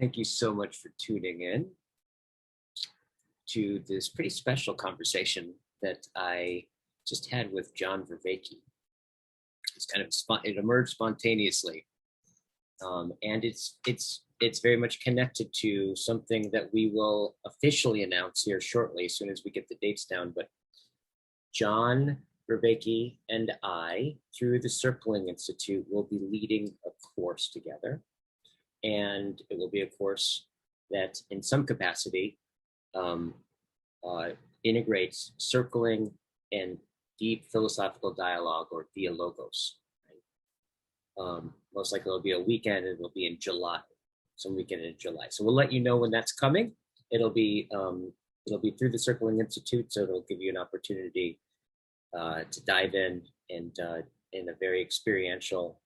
Thank you so much for tuning in to this pretty special conversation that I just had with John Vervaeke. It's kind of it emerged spontaneously, and it's very much connected to something that we will officially announce here shortly, as soon as we get the dates down. But John Vervaeke and I, through the Circling Institute, will be leading a course together. And it will be a course that in some capacity integrates circling and deep philosophical dialogue, or dialogos. Right? Most likely it'll be a weekend, and it'll be in July, some weekend in July. So we'll let you know when that's coming. It'll be through the Circling Institute, so it'll give you an opportunity to dive in and in a very experiential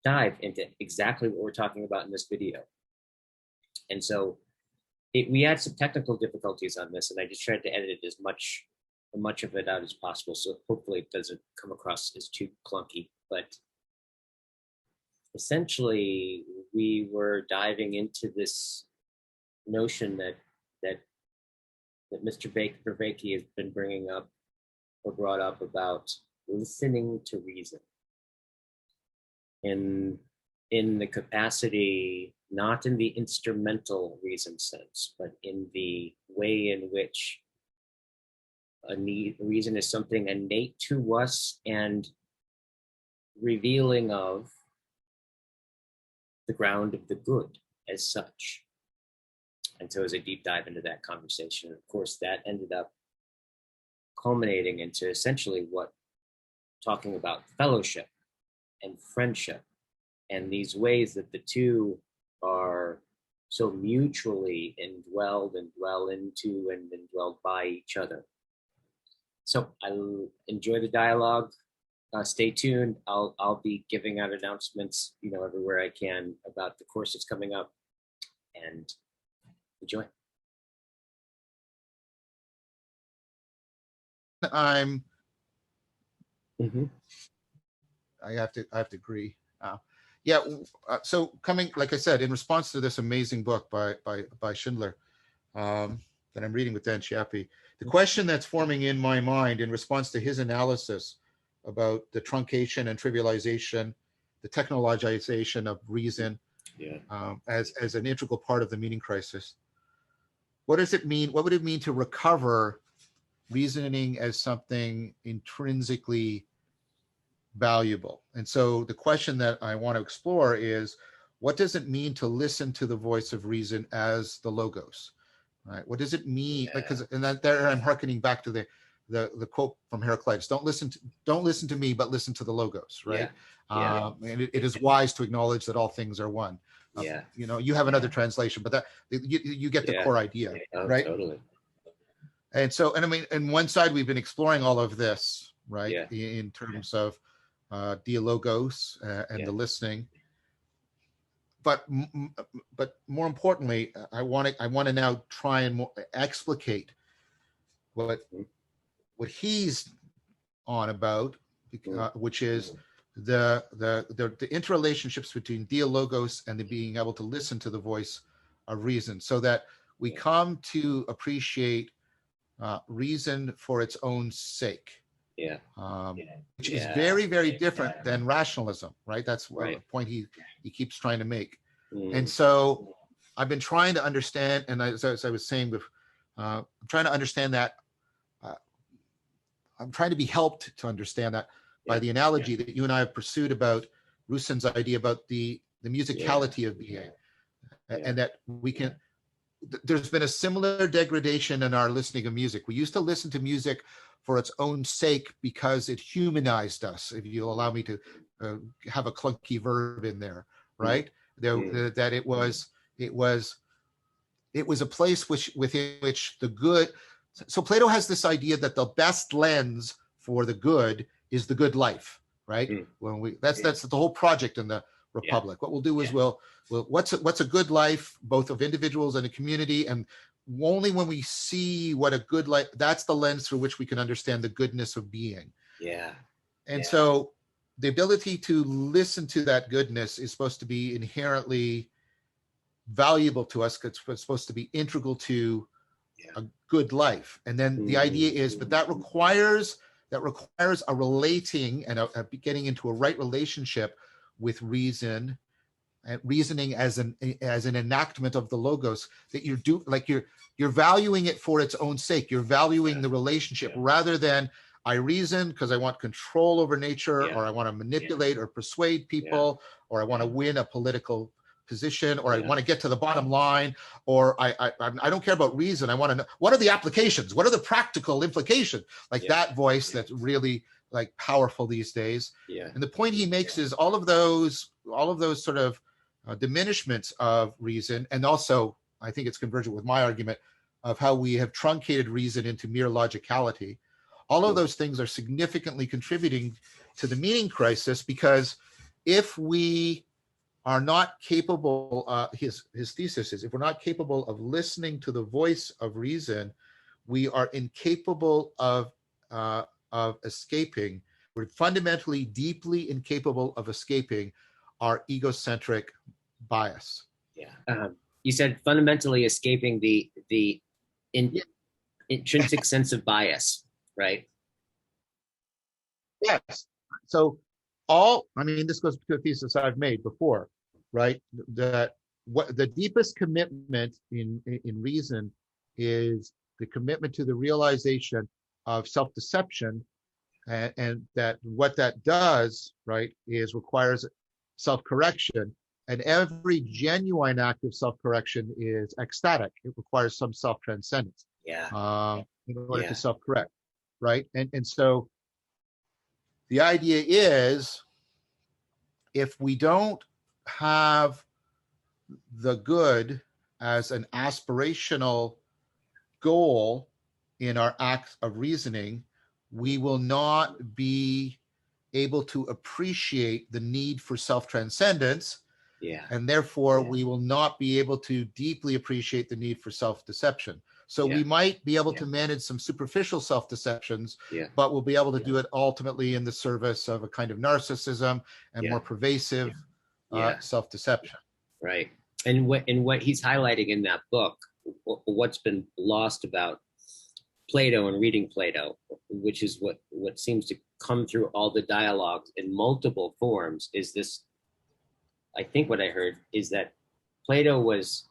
dive into exactly what we're talking about in this video. And so we had some technical difficulties on this, and I just tried to edit as much of it out as possible, so hopefully it doesn't come across as too clunky. But essentially, we were diving into this notion that Mr. Vervaeke has been bringing up, or brought up, about listening to reason. In the capacity, not in the instrumental reason sense, but in the way in which reason is something innate to us and revealing of the ground of the good as such. And so it was a deep dive into that conversation. Of course, that ended up culminating into essentially talking about fellowship and friendship, and these ways that the two are so mutually indwelled and dwell into and indwelled by each other. So I enjoy the dialogue. Stay tuned. I'll be giving out announcements, everywhere I can about the course that's coming up, and enjoy. I have to agree. So coming, like I said, in response to this amazing book by Schindler that I'm reading with Dan Chiappi, the question that's forming in my mind in response to his analysis about the truncation and trivialization, the technologization of reason, as an integral part of the meaning crisis. What does it mean? What would it mean to recover reasoning as something intrinsically valuable? And so the question that I want to explore is, what does it mean to listen to the voice of reason as the logos? Right? What does it mean? And that there I'm hearkening back to the quote from Heraclitus: "Don't listen to me, but listen to the logos." Right? And it is wise to acknowledge that all things are one. You have another translation, but that you get the core idea, right? Totally. And so, and I mean, on one side, we've been exploring all of this, right, in terms of dialogos and the listening. But more importantly, I want to now try and explicate what he's on about, which is the interrelationships between dialogos and the being able to listen to the voice of reason, so that we come to appreciate reason for its own sake. Which is very, very different than rationalism, right? That's the point he keeps trying to make. And so I've been trying to understand, and as I was saying, I'm trying to understand that. I'm trying to be helped to understand that by the analogy that you and I have pursued about Roussen's idea about the musicality of being, and that we can. There's been a similar degradation in our listening of music. We used to listen to music for its own sake because it humanized us, if you'll allow me to have a clunky verb in there, right? That it was a place within which the good. So Plato has this idea that the best lens for the good is the good life, right? When that's the whole project in the Republic. What we'll do is we'll what's a good life, both of individuals and a community, and only when we see what a good life, that's the lens through which we can understand the goodness of being. And so the ability to listen to that goodness is supposed to be inherently valuable to us. It's supposed to be integral to a good life. And then the idea is, but that requires a relating and a getting into a right relationship with reason, and reasoning as an enactment of the logos, that you're valuing it for its own sake. You're valuing the relationship rather than I reason because I want control over nature, or I want to manipulate or persuade people, or I want to win a political position, or I want to get to the bottom line, or I don't care about reason. I want to know what are the applications, what are the practical implications, like that voice that's really like powerful these days. And the point he makes is all of those sort of diminishments of reason, and also I think it's convergent with my argument of how we have truncated reason into mere logicality. All of those things are significantly contributing to the meaning crisis, because if we are not capable, his thesis is, if we're not capable of listening to the voice of reason, we are incapable of escaping. We're fundamentally, deeply incapable of escaping our egocentric bias. You said fundamentally escaping the intrinsic sense of bias, right? Yes. So this goes to a thesis I've made before, right? That what the deepest commitment in reason is the commitment to the realization of self-deception, and that what that does, right, is requires self-correction. And every genuine act of self-correction is ecstatic. It requires some self-transcendence in order to self-correct, right? And so the idea is, if we don't have the good as an aspirational goal in our acts of reasoning, we will not be able to appreciate the need for self-transcendence. And therefore, we will not be able to deeply appreciate the need for self-deception. So we might be able to manage some superficial self-deceptions, but we'll be able to do it ultimately in the service of a kind of narcissism and more pervasive self-deception. Right. And what he's highlighting in that book, what's been lost about Plato and reading Plato, which is what seems to come through all the dialogues in multiple forms, is this. I think what I heard is that Plato was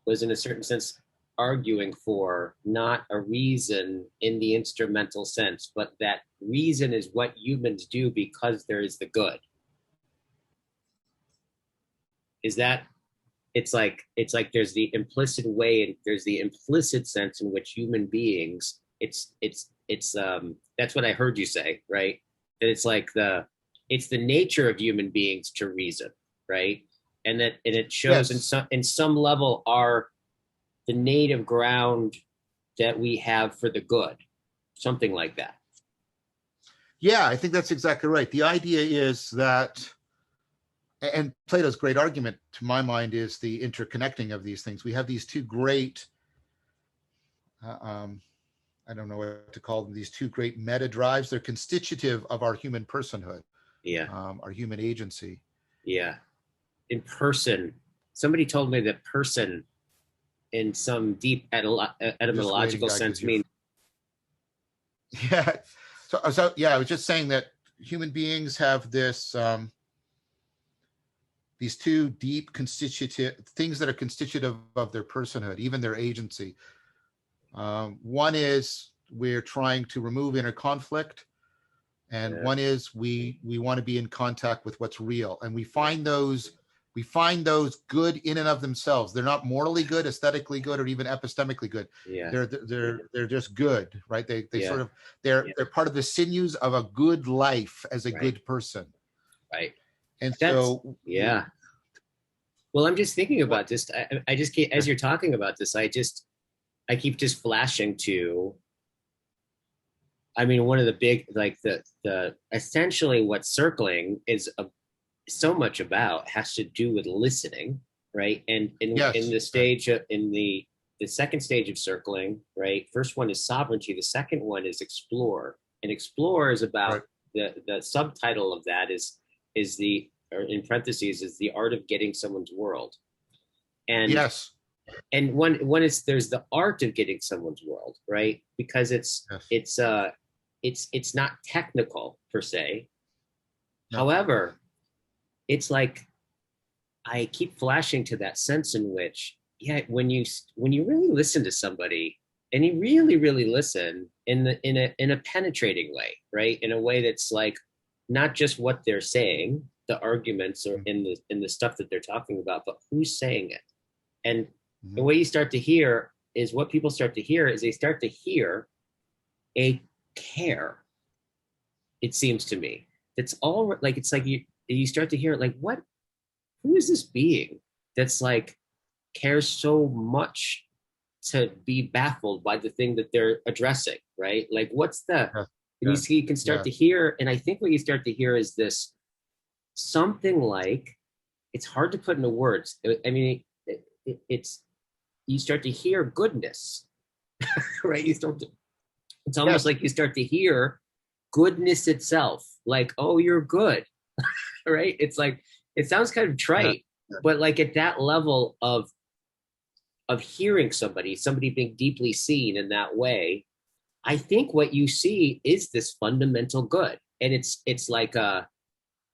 in a certain sense arguing for not a reason in the instrumental sense, but that reason is what humans do because there is the good. Is that it's like there's the implicit way, and there's the implicit sense in which human beings, it's that's what I heard you say, right? That it's like it's the nature of human beings to reason, right? And it shows in some level the native ground that we have for the good, something like that. Yeah, I think that's exactly right. The idea is that, and Plato's great argument, to my mind, is the interconnecting of these things. We have these two great, I don't know what to call them, these two great meta drives. They're constitutive of our human personhood, our human agency. In person, somebody told me that person in some deep etymological sense means. So I was just saying that human beings have this, these two deep constitutive things that are constitutive of their personhood, even their agency. One is we're trying to remove inner conflict, and one is we want to be in contact with what's real, and we find those good in and of themselves. They're not morally good, aesthetically good, or even epistemically good. They're just good, right? They sort of they're part of the sinews of a good life as a good person, right? And well, I'm just thinking about this. I just keep, as you're talking about this, I keep just flashing to. I mean, one of the big, like the essentially what circling is so much about has to do with listening, right? And in the stage in the second stage of circling, right? First one is sovereignty. The second one is explore, and explore is about the subtitle of that is the, or in parentheses, is the art of getting someone's world. And Yes. and when it's, there's the art of getting someone's world, right? Because Yes. it's not technical per se. No. However, it's like I keep flashing to that sense in which, yeah, when you really listen to somebody, and you really listen in a penetrating way, right? In a way that's like not just what they're saying, the arguments, or in the stuff that they're talking about, but who's saying it. And the Mhm. way you start to hear is, what people start to hear is, they start to hear a care, it seems to me. It's all like, it's like you start to hear like, what, who is this being that's like cares so much to be baffled by the thing that they're addressing, right? Like, what's the, Yes. and you Yes. see, you can start Yes. to hear, and I think what you start to hear is this, something like, it's hard to put into words. I mean, it's, you start to hear goodness, right? It's almost Yes. like you start to hear goodness itself, like, oh, you're good, right? It's like, it sounds kind of Yeah. trite, but like at that level of hearing somebody being deeply seen in that way, I think what you see is this fundamental good, and it's like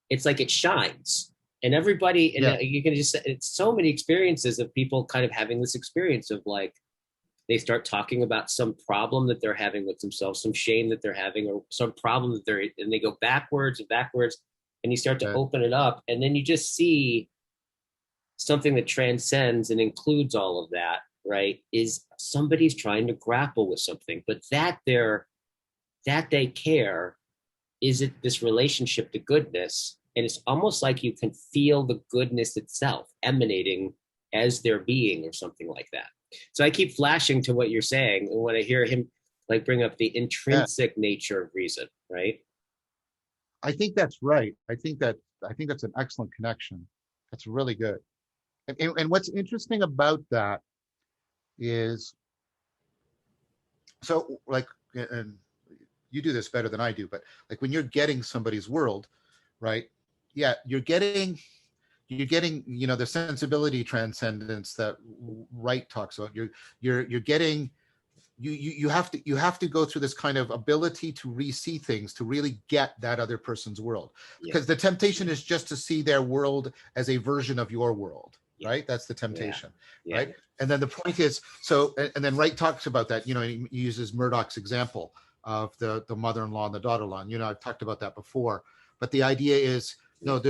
it shines, and everybody, and Yeah. you can just, it's so many experiences of people kind of having this experience of like, they start talking about some problem that they're having with themselves, some shame that they're having, or some problem that they're, and they go backwards and backwards, and you start to Yeah. open it up, and then you just see something that transcends and includes all of that, right? Is somebody's trying to grapple with something, but that they care, is it this relationship to goodness, and it's almost like you can feel the goodness itself emanating as their being, or something like that. So I keep flashing to what you're saying, and when I hear him like bring up the Yeah. intrinsic nature of reason, right? I think that's right. I think that's an excellent connection. That's really good. And what's interesting about that is, so like, and you do this better than I do, but like when you're getting somebody's world, right? Yeah, you're getting, the sensibility transcendence that Wright talks about. You're getting, you have to go through this kind of ability to re-see things to really get that other person's world, Yeah, because the temptation is just to see their world as a version of your world, yeah, right? That's the yeah, temptation, yeah, right? And then the point is, so, and then Wright talks about that, he uses Murdoch's example of the mother-in-law and the daughter-in-law. I've talked about that before, but the idea is, no,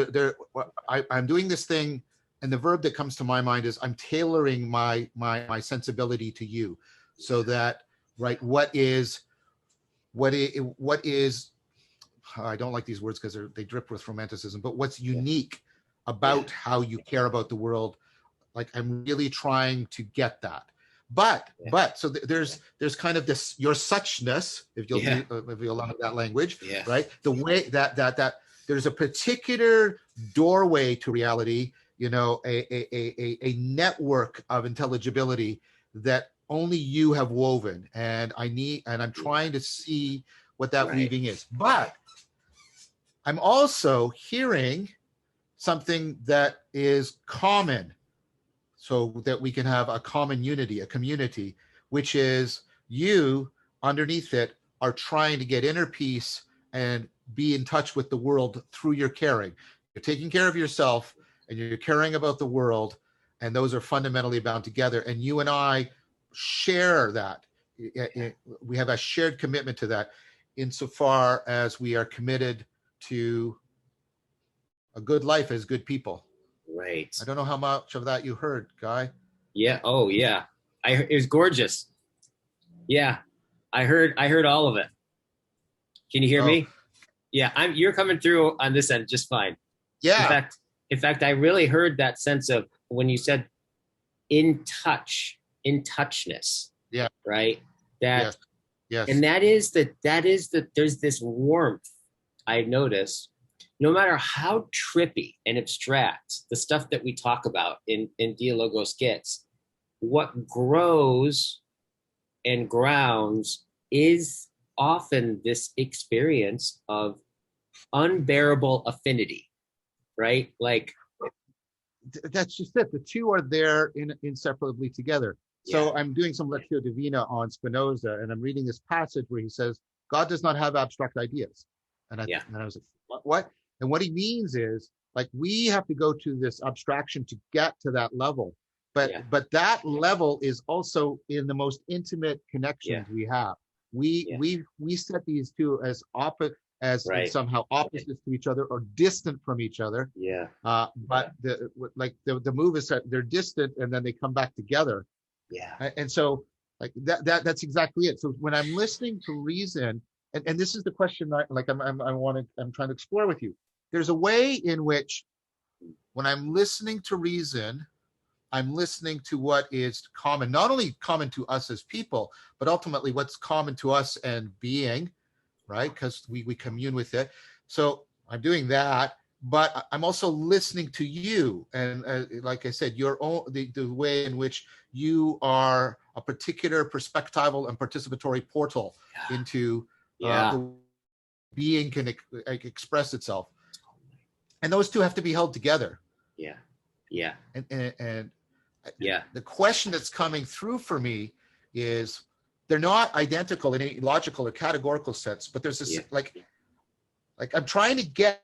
I'm doing this thing, and the verb that comes to my mind is, I'm tailoring my sensibility to you, so that, right, what is I don't like these words because they drip with romanticism, but what's yeah, unique yeah, about how you care about the world, like I'm really trying to get that. but yeah, but so there's kind of this, your suchness, if you'll yeah, if you allow that language, yeah, right? The way that there's a particular doorway to reality, a network of intelligibility that only you have woven, and I'm yeah, trying to see what that right, weaving is. But I'm also hearing something that is common, so that we can have a common unity, a community, which is, you underneath it are trying to get inner peace and be in touch with the world through your caring. You're taking care of yourself and you're caring about the world, and those are fundamentally bound together. And you and I share that. We have a shared commitment to that, insofar as we are committed to a good life as good people. right. I don't know how much of that you heard, Guy. Yeah. Oh, yeah. It was gorgeous. Yeah, I heard all of it. Can you hear Oh, me? Yeah, you're coming through on this end just fine. In yeah, fact, in fact, I really heard that sense of when you said in touch, in touchness, yeah, right? That, yes, yes, and that is that there's this warmth I notice, no matter how trippy and abstract the stuff that we talk about in Dialogos gets, what grows and grounds is often this experience of unbearable affinity, right? Like, That's just it. The two are there inseparably together. So yeah, I'm doing some Lectio Divina on Spinoza, and I'm reading this passage where he says, God does not have abstract ideas. yeah, And I was like, what? And what he means is, like, we have to go to this abstraction to get to that level. yeah, But that level is also in the most intimate yeah, connections we have. We yeah, we set these two as as right, somehow opposites to each other or distant from each other. yeah, But the move is that they're distant and then they come back together. yeah, And so like that's exactly it. So when I'm listening to reason, and this is the question that like I'm trying to explore with you. There's a way in which when I'm listening to reason, I'm listening to what is common, not only common to us as people, but ultimately what's common to us and being, right? Because we commune with it. So I'm doing that, but I'm also listening to you. And like I said, your own, the way in which you are a particular perspectival and participatory portal yeah, into yeah, the being can express itself. And those two have to be held together. yeah, yeah, And yeah, the question that's coming through for me is they're not identical in any logical or categorical sense, but there's this yeah, like I'm trying to get,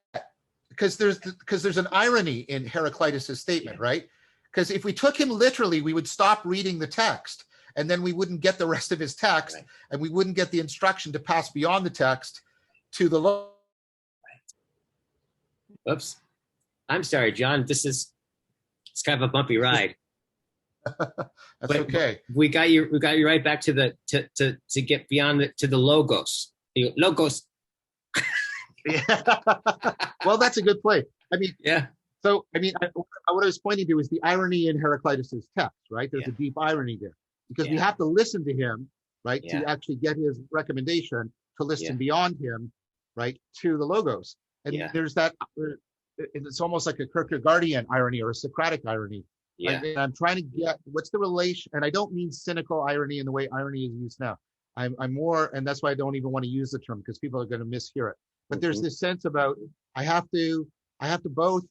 because there's an irony in Heraclitus's statement, yeah, right? Because if we took him literally, we would stop reading the text and then we wouldn't get the rest of his text, right. and we wouldn't get the instruction to pass beyond the text to the Oops. I'm sorry, John. It's kind of a bumpy ride. that's okay. We got you right back to the to get beyond to the logos. The logos. Yeah. Well, that's a good play. I mean, Yeah. so I mean, what I was pointing to is the irony in Heraclitus's text, right? There's Yeah. a deep irony there because we Yeah. have to listen to him, right, Yeah. to actually get his recommendation, to listen Yeah. beyond him, right, to the logos. And Yeah. there's that. It's almost like a Kierkegaardian irony or a Socratic irony. Yeah. And I'm trying to get what's the relation, and I don't mean cynical irony in the way irony is used now. I'm more, and that's why I don't even want to use the term because people are going to mishear it. But there's Mhm. this sense about I have to both,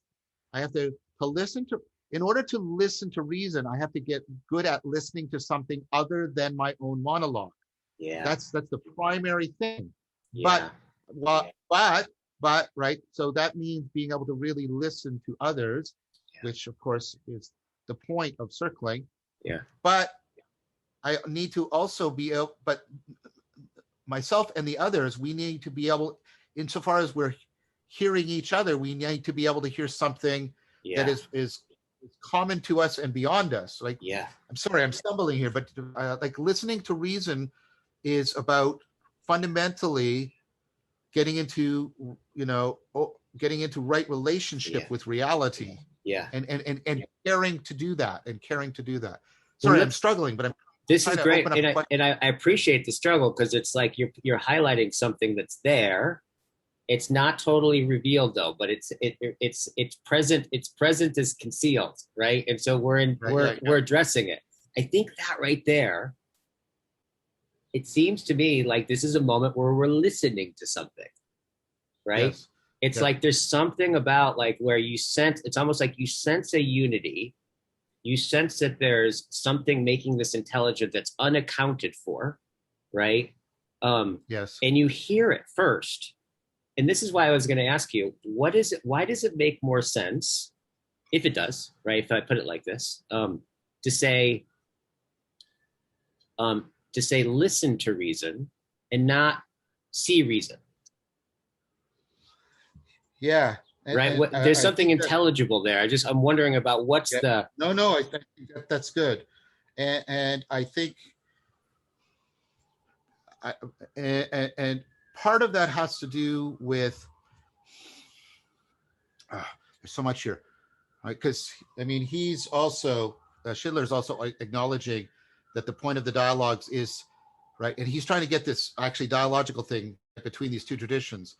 I have to listen to, in order to listen to reason, I have to get good at listening to something other than my own monologue. Yeah. That's the primary thing. Yeah. But right, so that means being able to really listen to others, Yeah. which of course is the point of circling. Yeah. But I need to also be able, but myself and the others, we need to be able, insofar as we're hearing each other, we need to be able to hear something Yeah. that is common to us and beyond us. Like, Yeah. I'm sorry, I'm stumbling here, but like listening to reason is about fundamentally getting into, getting into right relationship Yeah. with reality. Yeah. And caring to do that Well, Sorry, I'm struggling, but I'm this trying is to great, open up and I appreciate the struggle because it's like you're highlighting something that's there. It's not totally revealed though, but it's present. It's present is concealed, right? And so we're addressing it. I think that right there, it seems to me like this is a moment where we're listening to something, right? Yes. It's Yeah. like there's something about like where you sense, it's almost like you sense a unity. You sense that there's something making this intelligent that's unaccounted for, right? Yes. And you hear it first. And this is why I was going to ask you, what is it? Why does it make more sense, if it does, right? If I put it like this, to say listen to reason and not see reason. Yeah. Right. There's something intelligible there. I'm wondering about what's the. No, I think that's good. And I think, and part of that has to do with, there's so much here, right? Because I mean, he's also, Schindler's also acknowledging that the point of the dialogues is, right, and he's trying to get this actually dialogical thing between these two traditions.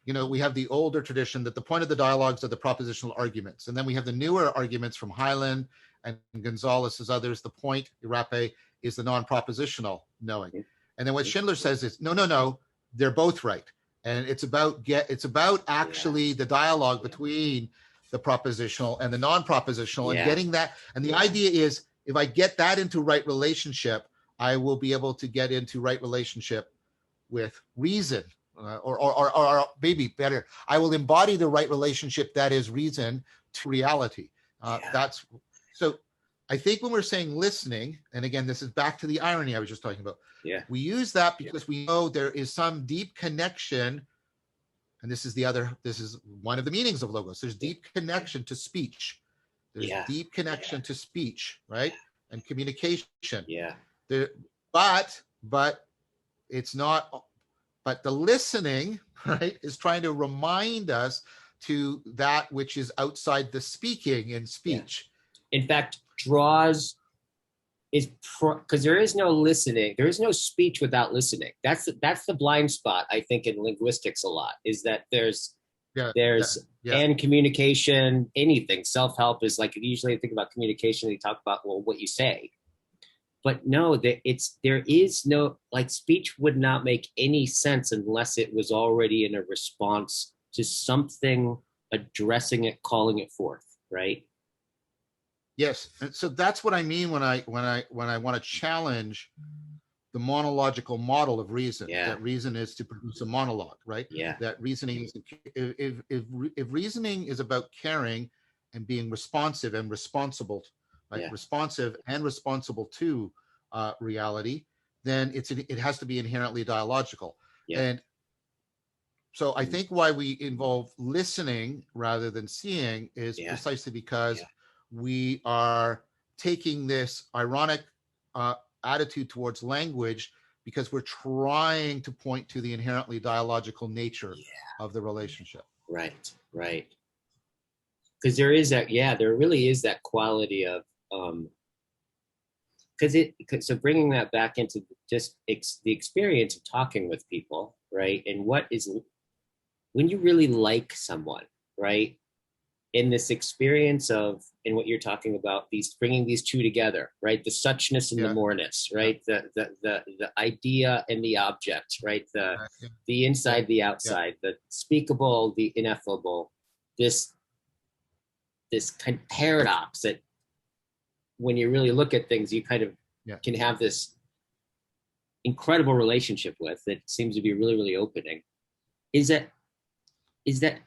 We have the older tradition that the point of the dialogues are the propositional arguments, and then we have the newer arguments from Hyland and Gonzalez as others. The point, Irape, is the non-propositional knowing. And then what Schindler says is, no, they're both right. And it's about actually the dialogue between the propositional and the non-propositional, and getting that. And the idea is, if I get that into right relationship, I will be able to get into right relationship with reason, or maybe better, I will embody the right relationship that is reason to reality. That's so. I think when we're saying listening, and again, this is back to the irony I was just talking about. Yeah. We use that because we know there is some deep connection, and this is one of the meanings of logos. There's deep connection to speech. There's deep connection to speech, right? And communication. Yeah. But it's not, but the listening, right, is trying to remind us to that which is outside the speaking in speech. In fact, draws is because there is no listening, there is no speech without listening. That's the blind spot, I think, in linguistics a lot, is that there's and communication, anything, self-help is like, usually I think about communication, they talk about, well, what you say. But no, there is no, like, speech would not make any sense unless it was already in a response to something, addressing it, calling it forth, right? Yes, and so that's what I mean when I want to challenge the monological model of reason. That reason is to produce a monologue, right? That reasoning is, if reasoning is about caring and being responsive and responsible, right? Responsive and responsible to reality, then it has to be inherently dialogical. And so I think why we involve listening rather than seeing is precisely because we are taking this ironic attitude towards language, because we're trying to point to the inherently dialogical nature of the relationship. Right. Because there is that, there really is that quality of, so bringing that back into just the experience of talking with people, right? And when you really like someone, right? In this experience of, in what you're talking about, bringing these two together, right? The suchness and the moreness, right? The idea and the object, right? The inside, the outside, the speakable, the ineffable, this kind of paradox that when you really look at things, you kind of can have this incredible relationship with, that seems to be really, really opening. Is that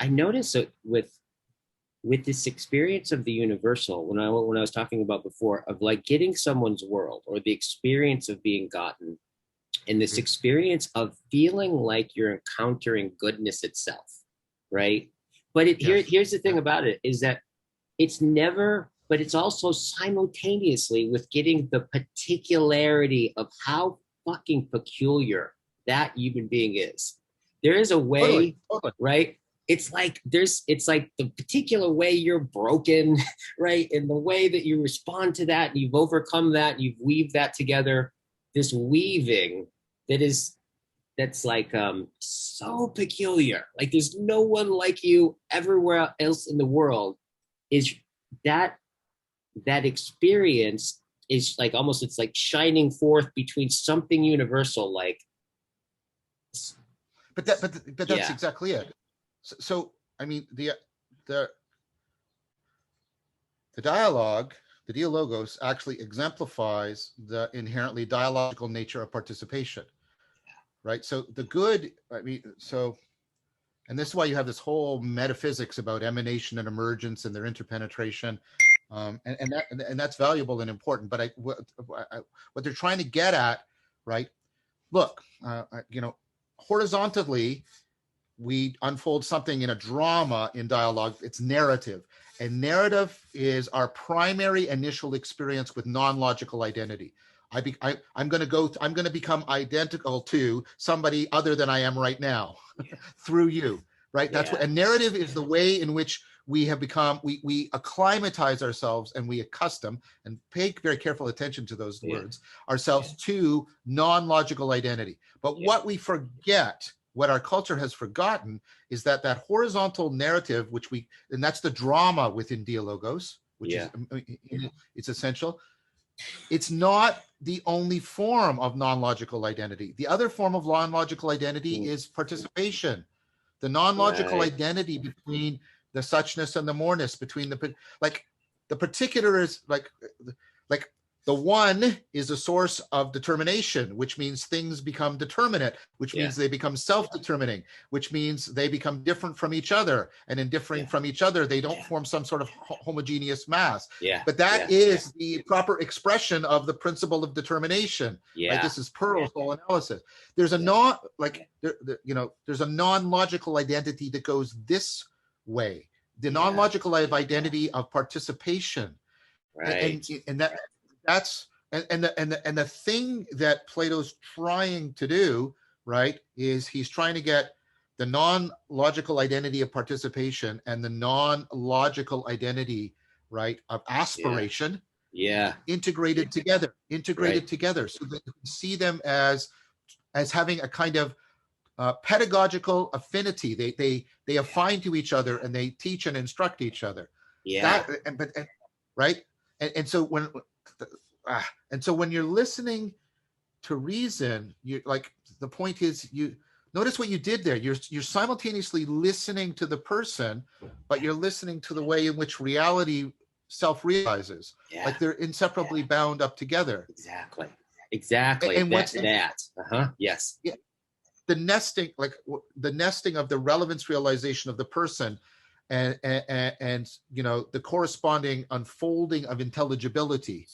I notice that with this experience of the universal, when I was talking about before, of like getting someone's world, or the experience of being gotten, and this experience of feeling like you're encountering goodness itself, right? But here's the thing about it, is that it's never, but it's also simultaneously with getting the particularity of how fucking peculiar that human being is. There is a way, totally. Right? It's like the particular way you're broken, right? And the way that you respond to that, and you've overcome that, and you've weaved that together, this weaving that's like so peculiar. Like there's no one like you everywhere else in the world. Is that experience is like almost, it's like shining forth between something universal, like. But that's exactly it. So I mean, the dialogue, the dialogos, actually exemplifies the inherently dialogical nature of participation, right? So the good, I mean, and this is why you have this whole metaphysics about emanation and emergence and their interpenetration, and that's valuable and important. But what they're trying to get at, right? Look, horizontally, we unfold something in a drama in dialogue. It's narrative, and narrative is our primary initial experience with non-logical identity. I'm going to become identical to somebody other than I am right now through you, right? That's what a narrative is, the way in which we have become, we acclimatize ourselves, and we accustom, and pay very careful attention to those words, ourselves to non-logical identity. But what we forget, what our culture has forgotten, is that horizontal narrative, and that's the drama within dialogos, which is it's essential. It's not the only form of non-logical identity. The other form of non-logical identity is participation. The non-logical Right. identity between the suchness and the moreness, between the, like, the particular is like the one is a source of determination, which means things become determinate, which means they become self-determining, which means they become different from each other. And in differing from each other, they don't form some sort of homogeneous mass. But that is the proper expression of the principle of determination. Right? This is Pearl's whole analysis. There's a there's a non-logical identity that goes this way. The non-logical identity of participation. Right. And that's the thing that Plato's trying to do, right, is he's trying to get the non-logical identity of participation and the non-logical identity, right, of aspiration, integrated together, so that you can see them as having a kind of pedagogical affinity. They affine to each other and they teach and instruct each other. Right. And so when you're listening to reason, you like, the point is, you notice what you did there. You're simultaneously listening to the person, but you're listening to the way in which reality self-realizes. Like they're inseparably bound up together. Exactly. And what's that? Yes. Yeah. The nesting of the relevance realization of the person, and the corresponding unfolding of intelligibility.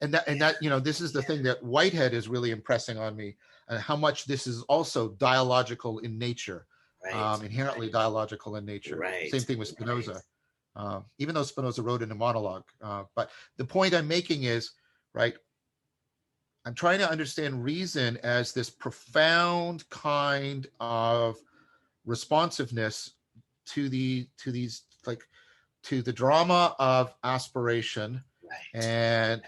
And that this is the thing that Whitehead is really impressing on me, and how much this is also dialogical in nature, inherently dialogical in nature. Same thing with Spinoza, even though Spinoza wrote in a monologue. But the point I'm making is, right, I'm trying to understand reason as this profound kind of responsiveness to the drama of aspiration, and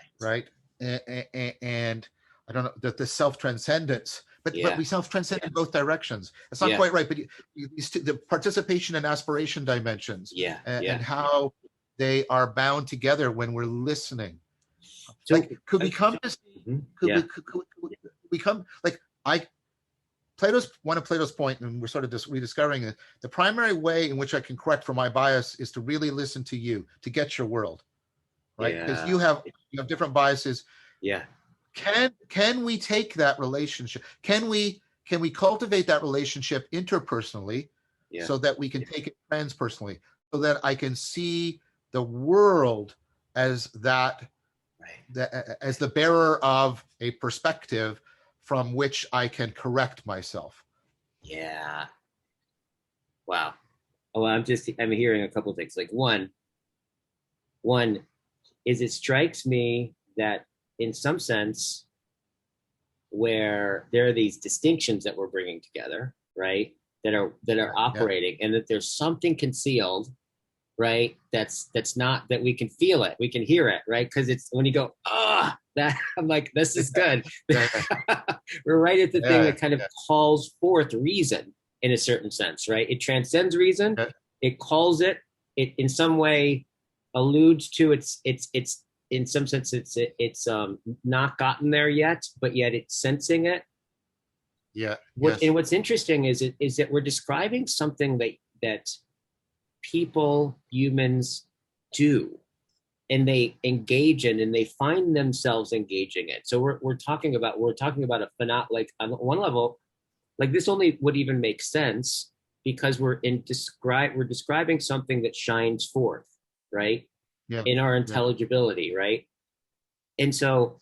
and I don't know, that the self-transcendence, but we self-transcend in both directions. It's not quite right, but the participation and aspiration dimensions, and how they are bound together when we're listening. So could we come to one of Plato's point, and we're sort of just rediscovering it, the primary way in which I can correct for my bias is to really listen to you, to get your world, right? Because you have different biases. Can we take that relationship? Can we cultivate that relationship interpersonally, so that we can take it transpersonally, so that I can see the world as as the bearer of a perspective from which I can correct myself. Wow. Oh, I'm hearing a couple of things. Like one is, it strikes me that in some sense, where there are these distinctions that we're bringing together, right, that are operating, and that there's something concealed, right, that's not, that we can feel it, we can hear it, right, because it's when you go, that I'm like, this is good. We're right at the thing that kind of calls forth reason in a certain sense, right? It transcends reason. It calls it. It in some way alludes to it's in some sense it's not gotten there yet, but yet it's sensing it. And what's interesting is that we're describing something that people, humans, do, and they engage in, and they find themselves engaging in. So we're talking about a phenomenon, like on one level, like this only would even make sense because we're describing something that shines forth, right? In our intelligibility, right? And so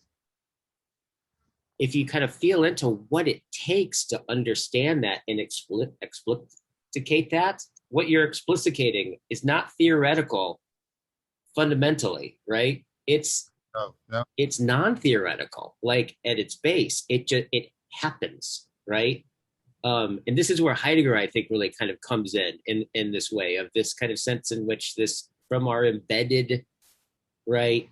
if you kind of feel into what it takes to understand that and explicate that, what you're explicating is not theoretical fundamentally, right? It's non-theoretical, like at its base. It happens, right? And this is where Heidegger, I think, really kind of comes in this way of this kind of sense in which this, from our embedded, right,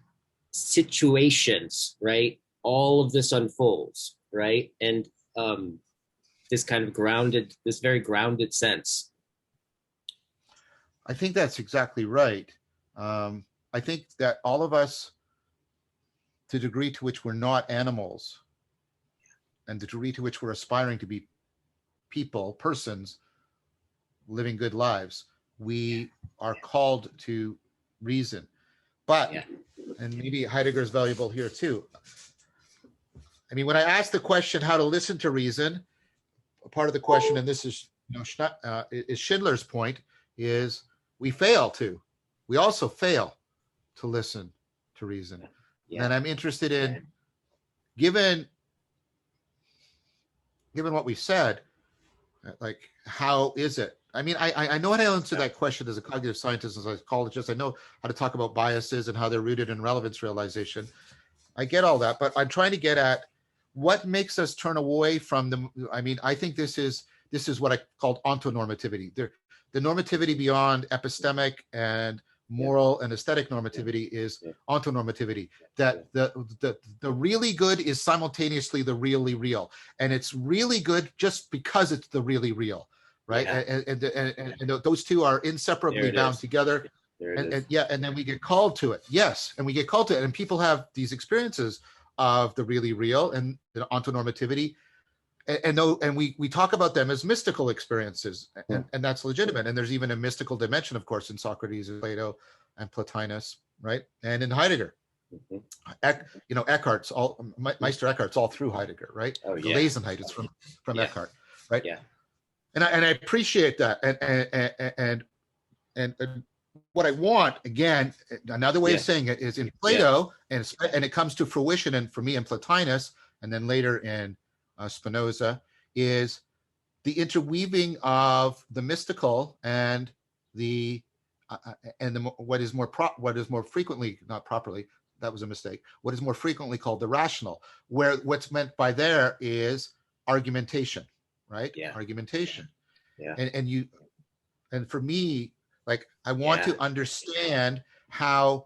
situations, right, all of this unfolds, right? And this kind of this very grounded sense. I think that's exactly right. I think that all of us, the degree to which we're not animals, and the degree to which we're aspiring to be persons living good lives, we are called to reason. But, and maybe Heidegger is valuable here too. I mean, when I ask the question how to listen to reason, part of the question, and this is, is Schindler's point, is we also fail to listen to reason. And I'm interested in, given what we said, like, how is it? I mean, I know how to answer that question as a cognitive scientist, as a psychologist. I know how to talk about biases and how they're rooted in relevance realization. I get all that, but I'm trying to get at what makes us turn away from them. I mean, I think this is what I called ontonormativity. The normativity beyond epistemic and moral and aesthetic normativity is ontonormativity, that the really good is simultaneously the really real, and it's really good just because it's the really real, right? And those two are inseparably bound together. And then we get called to it. Yes, and we get called to it, and people have these experiences of the really real and the ontonormativity, and we talk about them as mystical experiences, and that's legitimate. And there's even a mystical dimension, of course, in Socrates and Plato and Plotinus, right? And in Heidegger, Eckhart's Meister Eckhart's all through Heidegger, right? The Wesenheit is from Eckhart, right? And I appreciate that, and what I want, again, another way of saying it is in Plato, and it comes to fruition, and for me in Plotinus, and then later in Spinoza, is the interweaving of the mystical and what is more frequently, not properly, that was a mistake, what is more frequently called the rational, where what's meant by there is argumentation, right? Argumentation. And for me, like, I want to understand how,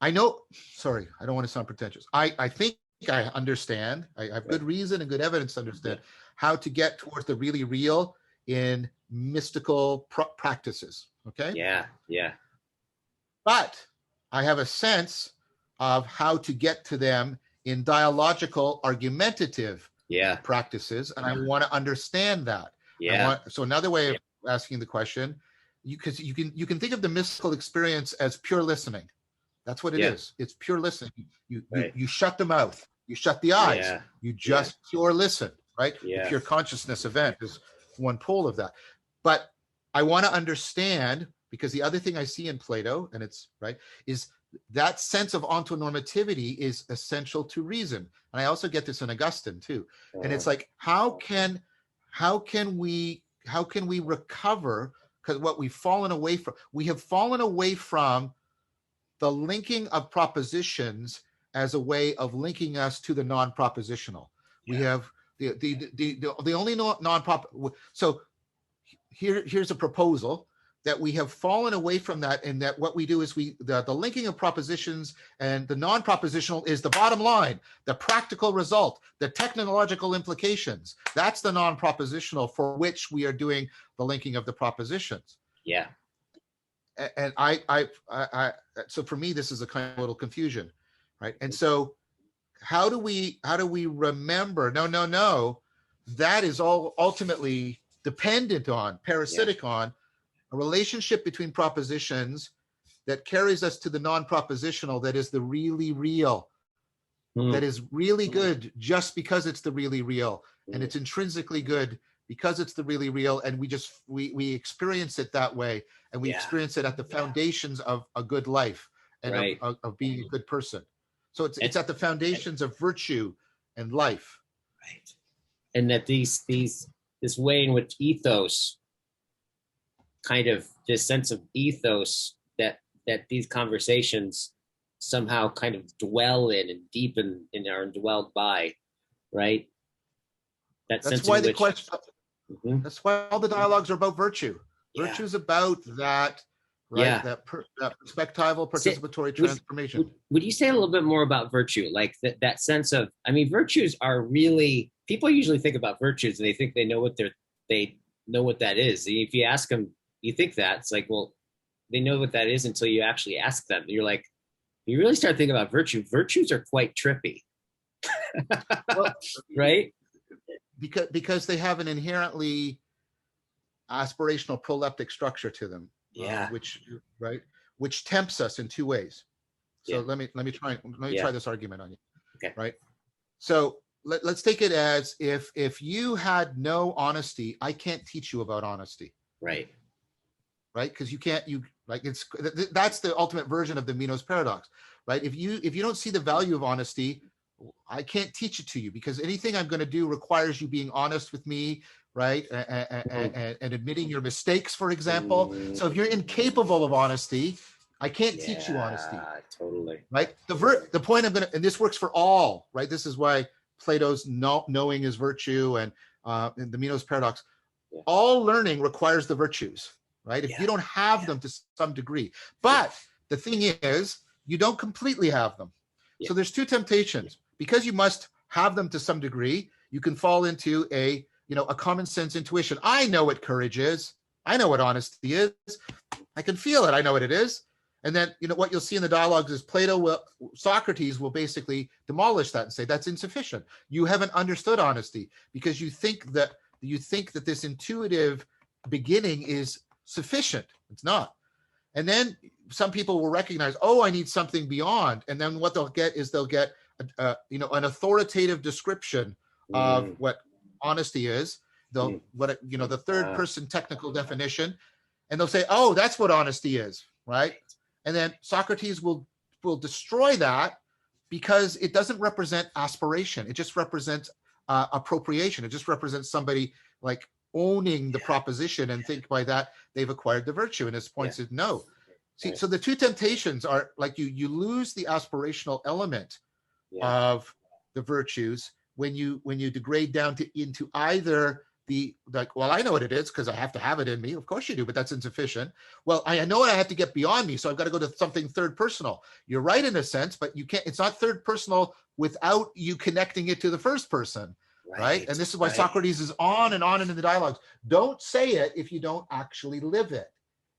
I know, sorry, I don't want to sound pretentious. I think I understand, I have good reason and good evidence to understand how to get towards the really real in mystical practices, okay? But I have a sense of how to get to them in dialogical, argumentative practices, and I want to understand that. So another way of asking the question, because you can think of the mystical experience as pure listening. That's what it is. It's pure listening. You shut the mouth, you shut the eyes, you just pure listen, right? The pure consciousness event is one pole of that. But I want to understand, because the other thing I see in Plato, and it's right, is that sense of ontonormativity is essential to reason. And I also get this in Augustine too. And it's like, how can we recover? Because what we've fallen away from, we have fallen away from the linking of propositions as a way of linking us to the non-propositional. We have the only non-prop. So here's a proposal that we have fallen away from that, and that what we do is the linking of propositions and the non-propositional is the bottom line, the practical result, the technological implications. That's the non-propositional for which we are doing the linking of the propositions. And so for me, this is a kind of little confusion, right? And so how do we remember? No, that is all ultimately dependent on, parasitic on, a relationship between propositions that carries us to the non-propositional, that is the really real, that is really good just because it's the really real, and it's intrinsically good because it's the really real, and we experience it that way, and we experience it at the foundations of a good life and of being a good person. So it's at the foundations of virtue and life. Right. And that this way in which ethos, kind of this sense of ethos that these conversations somehow kind of dwell in and deepen and are dwelled by, right? That's why the question. That's why all the dialogues are about virtue. Virtue is about that, right? That perspectival, participatory transformation. Would you say a little bit more about virtue? Like that sense of, I mean, virtues are really, people usually think about virtues and they think they know what that is. If you ask them, you think that, it's like, well, they know what that is until you actually ask them. You're like, you really start thinking about virtues are quite trippy. Well, Right? because they have an inherently aspirational proleptic structure to them, Yeah. which right, which tempts us in two ways. So Yeah. let me try Yeah. this argument on you. Okay. Right. So let's take it as if you had no honesty, I can't teach you about honesty. Right. Right, because you like that's the ultimate version of the Minos paradox, right? If you don't see the value of honesty, I can't teach it to you, because anything I'm going to do requires you being honest with me, right? And admitting your mistakes, for example. So if you're incapable of honesty, I can't teach you honesty. Totally. Right. The point I'm going to, and this works for all, right? This is why Plato's knowing is virtue, and the Minos paradox. Yeah. All learning requires the virtues, right? If you don't have them to some degree, but the thing is, you don't completely have them. So there's two temptations. Because you must have them to some degree, you can fall into a common sense intuition. I know what courage is. I know what honesty is. I can feel it. I know what it is. And then, what you'll see in the dialogues is Socrates will basically demolish that and say, that's insufficient. You haven't understood honesty, because you think that this intuitive beginning is sufficient. It's not. And then some people will recognize, oh, I need something beyond. And then what they'll get is an authoritative description of what honesty is. The third person technical definition, and they'll say, oh, that's what honesty is, right? And then Socrates will destroy that, because it doesn't represent aspiration. It just represents appropriation. It just represents somebody like owning the proposition and think by that they've acquired the virtue. And his point is no. See, so the two temptations are like you lose the aspirational element of the virtues when you degrade down into either well, I know what it is because I have to have it in me. Of course you do, but that's insufficient. Well, I know what I have to get beyond me, so I've got to go to something third personal. You're right in a sense, but you can't. It's not third personal without you connecting it to the first person, right? And this is why Socrates is on and on in the dialogues. Don't say it if you don't actually live it.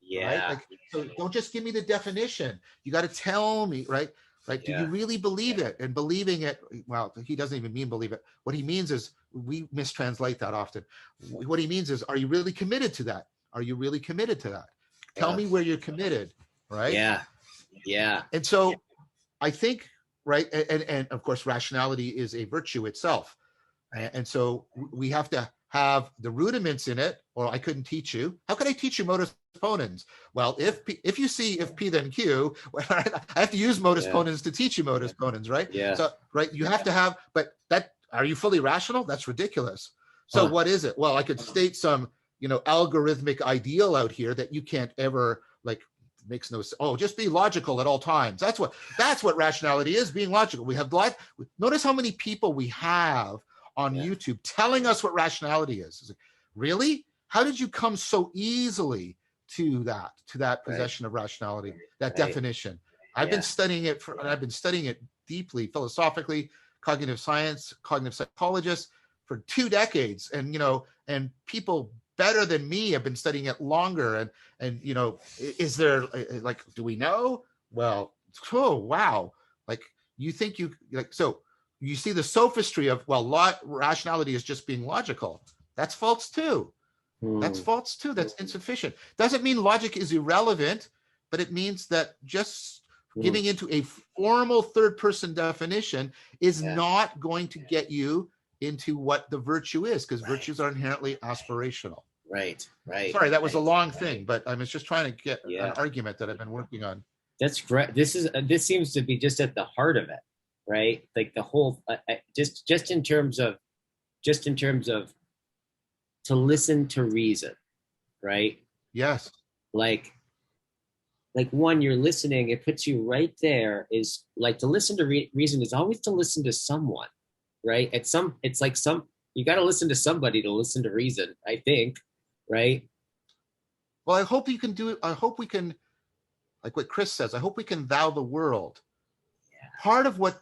Yeah. Right? So don't just give me the definition. You got to tell me, right? Right? Do you really believe it? And believing it, well, he doesn't even mean believe it. What he means is, we mistranslate that often. What he means is, are you really committed to that? Are you really committed to that? Tell me where you're committed, right? Yeah. And so I think, right, and of course, rationality is a virtue itself. And so we have to have the rudiments in it, or I couldn't teach you. How could I teach you modus ponens? Well, if you see if P then Q, I have to use modus ponens to teach you modus ponens, right? Yeah. So, right, you have to have, but are you fully rational? That's ridiculous. So what is it? Well, I could state some, algorithmic ideal out here that you can't ever, makes no sense. Oh, just be logical at all times. That's what rationality is, being logical. We have notice how many people we have on YouTube telling us what rationality is. It's like, really? How did you come so easily to that possession of rationality, that definition? I've been studying it deeply, philosophically, cognitive science, cognitive psychologists for 2 decades. And people better than me have been studying it longer. And is there do we know? Well, oh, wow. You think so you see the sophistry of, rationality is just being logical. That's false too. That's false too. That's insufficient. Doesn't mean logic is irrelevant, but it means that just giving into a formal third person definition is not going to get you into what the virtue is, because virtues are inherently aspirational. Right. Sorry, that was a long thing, but I was just trying to get an argument that I've been working on. That's great. This seems to be just at the heart of it, right? Like the whole, just in terms of to listen to reason, right? Yes. Like one, you're listening, it puts you right there. Is like to listen to reason is always to listen to someone, right? You got to listen to somebody to listen to reason, I think, right? Well, I hope you can do it. I hope we can, like what Chris says, I hope we can thou the world. Yeah. Part of what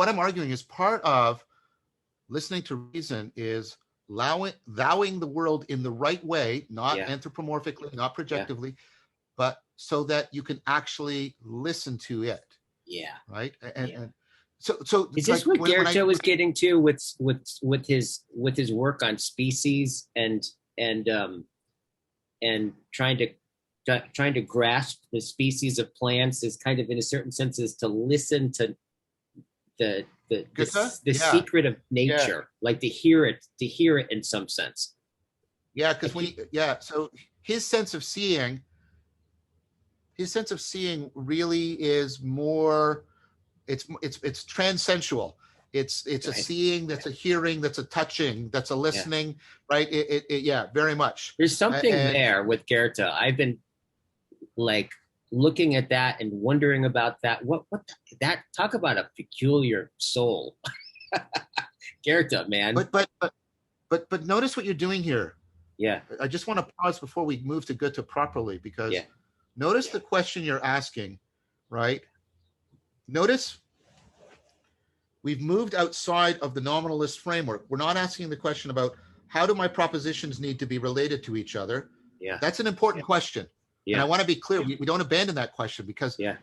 I'm arguing is part of listening to reason is thouing the world in the right way, not anthropomorphically, not projectively, but so that you can actually listen to it. Yeah. right? Yeah. And so Is like this what when I Goethe was getting to with his work on species and trying to grasp the species of plants is kind of in a certain sense is to listen to the the Goethe? the Yeah, secret of yeah, nature, like to hear it in some sense. yeah. Because Like when yeah, so his sense of seeing, his sense of seeing really is more, it's transsensual. It's a right? seeing, that's a hearing, that's a touching, that's a Yeah. listening, right? Yeah, very much. There's something And there with Goethe. I've been like looking at that and wondering about that. What that talk about a peculiar soul. Goethe, man. but notice what you're doing here. Yeah. I just want to pause before we move to Goethe properly, because Yeah. notice the question you're asking, right? Notice we've moved outside of the nominalist framework. We're not asking the question about how do my propositions need to be related to each other. Yeah. That's an important question. And I Yeah. want to be clear, we don't abandon that question, because Yeah.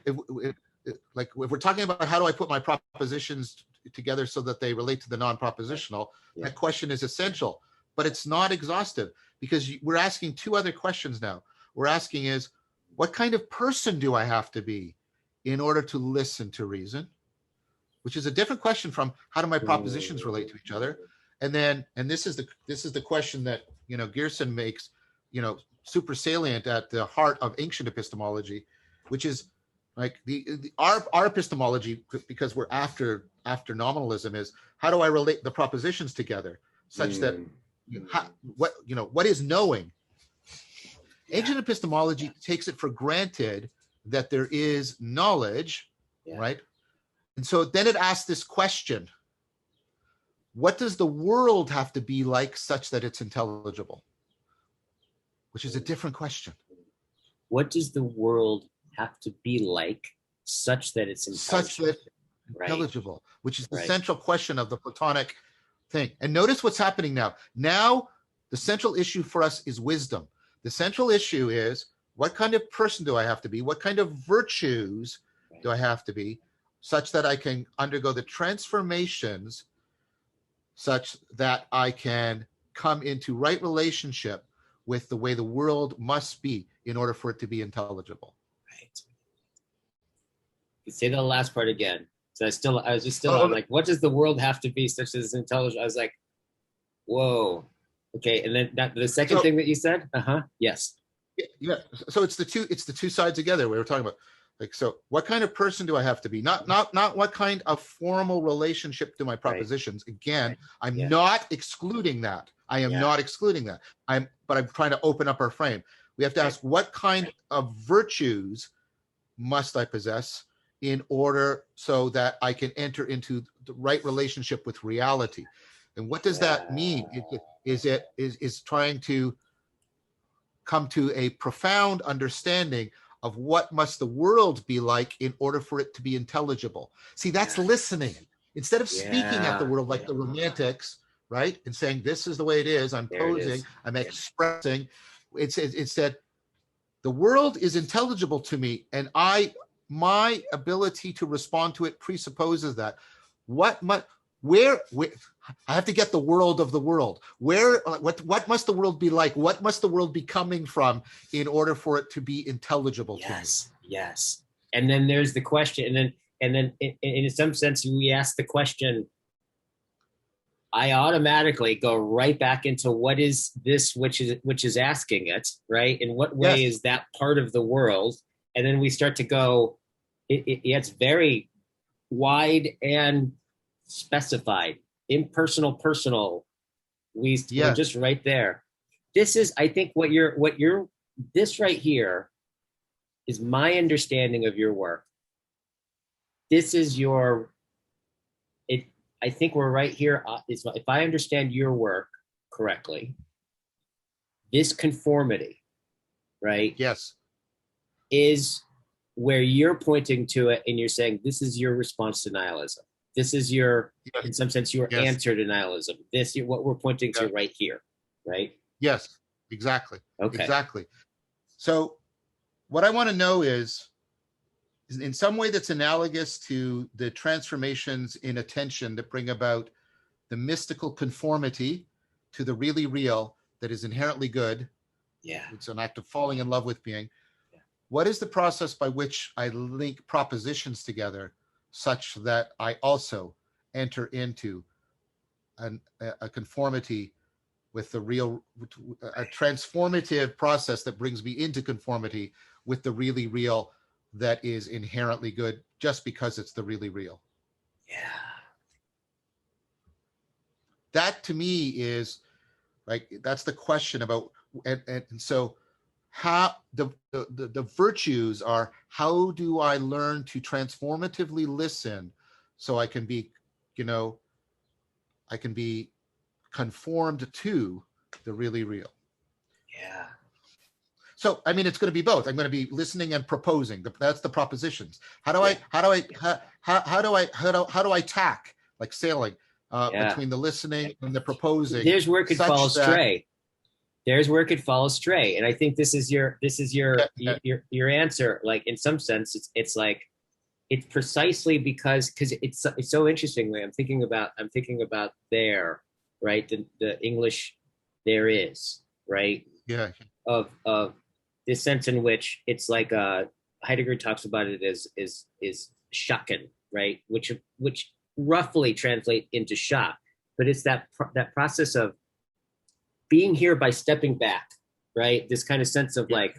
like if we're talking about how do I put my propositions together so that they relate to the non-propositional, Yeah. that question is essential, but it's not exhaustive, because we're asking two other questions now. We're asking is, what kind of person do I have to be in order to listen to reason? Which is a different question from how do my propositions relate to each other? And then, and this is the question that, Gerson makes, super salient at the heart of ancient epistemology, which is like our epistemology, because we're after nominalism, is how do I relate the propositions together such that what is knowing? Ancient epistemology takes it for granted that there is knowledge, right? And so then it asks this question: what does the world have to be like such that it's intelligible? Which is a different question. What does the world have to be like such that it's intelligible? Such that intelligible, right. Which is the Right. central question of the Platonic thing. And notice what's happening now. Now, the central issue for us is wisdom. The central issue is, what kind of person do I have to be? What kind of virtues do I have to be such that I can undergo the transformations such that I can come into right relationship with the way the world must be in order for it to be intelligible? Right. You say the last part again. So I was just still Oh, I'm like, what does the world have to be such that it's intelligent? I was like, whoa. Okay. And then the second thing that you said? Yes. yeah. So it's the two sides together we were talking about. Like, so what kind of person do I have to be? Not what kind of formal relationship to my propositions. Right. Again, right. I'm not excluding that. I am not excluding that. But I'm trying to open up our frame. We have to ask, what kind of virtues must I possess in order so that I can enter into the right relationship with reality? And what does that mean? Is trying to come to a profound understanding of what must the world be like in order for it to be intelligible. See, that's listening. Instead of speaking at the world like the Romantics, right, and saying, this is the way it is, I'm posing, I'm expressing, it's that the world is intelligible to me, and my ability to respond to it presupposes that. Where I have to get the world of the world. What must the world be like? What must the world be coming from in order for it to be intelligible to me? Yes. And then there's the question, and then in some sense we ask the question, I automatically go right back into what is this which is asking it, right? In what way is that part of the world? And then we start to go, it's very wide and specified, impersonal, personal. We're just right there. This is, I think, this right here is my understanding of your work. This is I think we're right here. If I understand your work correctly, this conformity, right? Yes. Is where you're pointing to it and you're saying, this is your response to nihilism. This is in some sense, your answer to nihilism. This is what we're pointing to right here, right? Yes, exactly. Okay. Exactly. So what I want to know is in some way that's analogous to the transformations in attention that bring about the mystical conformity to the really real that is inherently good. Yeah. It's an act of falling in love with being. Yeah. What is the process by which I link propositions together such that I also enter into a conformity with the real, a transformative process that brings me into conformity with the really real that is inherently good just because it's the really real? Yeah. That to me is like, that's the question about, and so how the virtues are, how do I learn to transformatively listen so I can be, I can be conformed to the really real? Yeah. So, I mean, it's going to be both. I'm going to be listening and proposing. That's the propositions. How do I tack, like sailing, between the listening and the proposing? There's where it could fall astray. There's where it could fall astray. And I think this is your answer. Like, in some sense, it's like, it's precisely because it's so interesting. I'm thinking about there, right? The English there is, right? Yeah. Of this sense in which it's like Heidegger talks about it as Schacken, right? Which roughly translate into shock, but it's that process of being here by stepping back, right? This kind of sense of like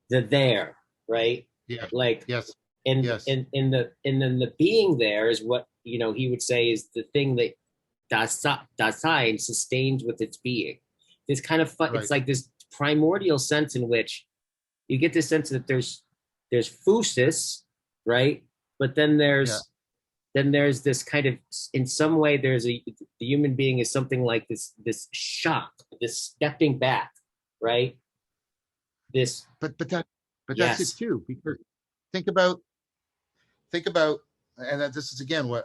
the there, right? Yeah. Like yes. And yes. and then the being there is what he would say is the thing that Dasein sustains with its being. This kind of fun, right. It's like this primordial sense in which you get this sense that there's physis, right? But then there's this kind of, in some way, the human being is something like this shock, this stepping back, right? This, but that's it too, because think about, and this is again what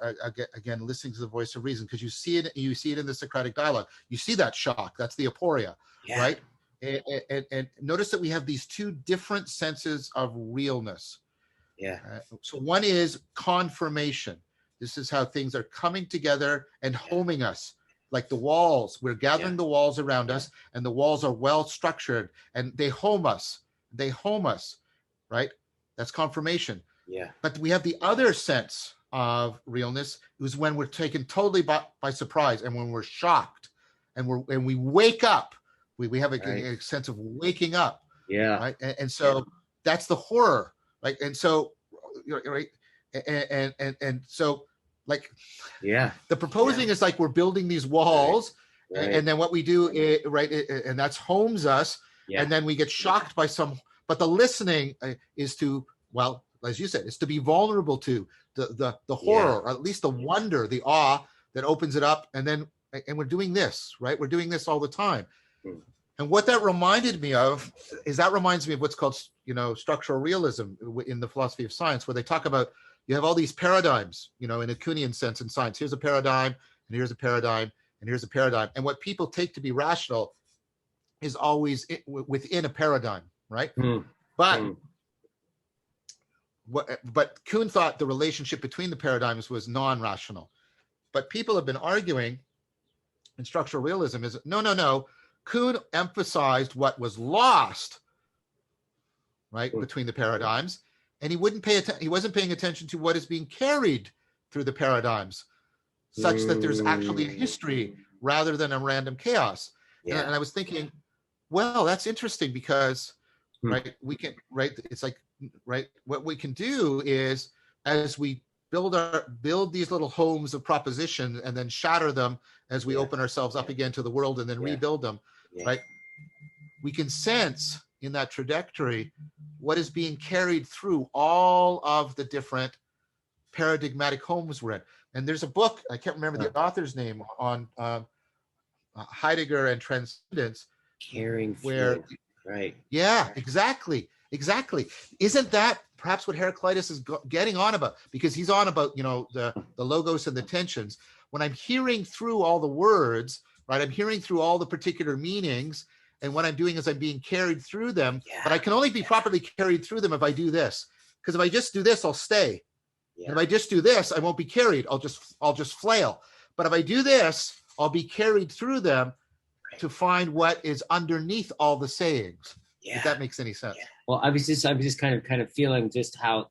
again listening to the voice of reason, because you see it in the Socratic dialogue. You see that shock. That's the aporia, right? And notice that we have these two different senses of realness. Yeah. So one is confirmation. This is how things are coming together and homing us, like the walls. We're gathering the walls around us, and the walls are well structured, and they home us. Right? That's confirmation. Yeah. But we have the other sense of realness, is when we're taken totally by surprise, and when we're shocked, and we wake up. We have a sense of waking up. Yeah. Right. And so that's the horror. Like, and so, right. And so, like, the proposing is like we're building these walls, right. And then what we do, and that's homes us, and then we get shocked by some. But the listening is to, well, as you said, is to be vulnerable to the horror, or at least the wonder, the awe that opens it up, and we're doing this, right? We're doing this all the time. And what that reminded me of is reminds me of what's called, structural realism in the philosophy of science, where they talk about, you have all these paradigms, in a Kuhnian sense in science. Here's a paradigm, and here's a paradigm, and here's a paradigm. And what people take to be rational is always within a paradigm, right? But Kuhn thought the relationship between the paradigms was non-rational. But people have been arguing in structural realism is no. Kuhn emphasized what was lost, right, between the paradigms, and he wasn't paying attention to what is being carried through the paradigms, such that there's actually a history rather than a random chaos. And I was thinking, well, that's interesting, because right, we can, right, it's like, right, what we can do is, as we build these little homes of proposition and then shatter them as we open ourselves up again to the world and then rebuild them, right? We can sense in that trajectory what is being carried through all of the different paradigmatic homes we're in. And there's a book, I can't remember the author's name, on Heidegger and transcendence. Caring where, right. Yeah, exactly. Isn't that perhaps what Heraclitus is getting on about? Because he's on about, the logos and the tensions. When I'm hearing through all the words, right, I'm hearing through all the particular meanings, and what I'm doing is I'm being carried through them, but I can only be properly carried through them if I do this. Because if I just do this, I'll stay. Yeah. And if I just do this, I won't be carried. I'll just flail. But if I do this, I'll be carried through them to find what is underneath all the sayings. Yeah. If that makes any sense. Yeah. Well, I was just kind of feeling just how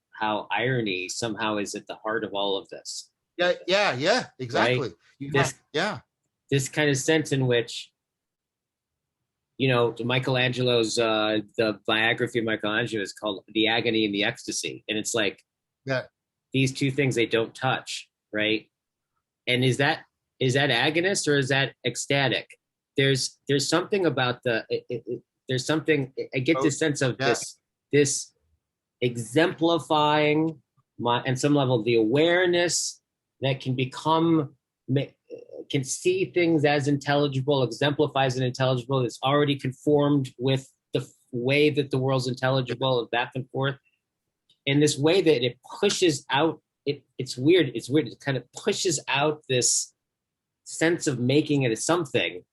irony somehow is at the heart of all of this. Yeah, exactly. Right? This kind of sense in which, you know, Michelangelo's the biography of Michelangelo is called The Agony and the Ecstasy, and it's like these two things they don't touch, right? And is that agonist or is that ecstatic? There's something about there's something, I get this sense of this exemplifying on some level the awareness that can see things as intelligible, exemplifies an intelligible that's already conformed with the way that the world's intelligible and back and forth. In this way that it pushes out, it's weird. It kind of pushes out this sense of making it a something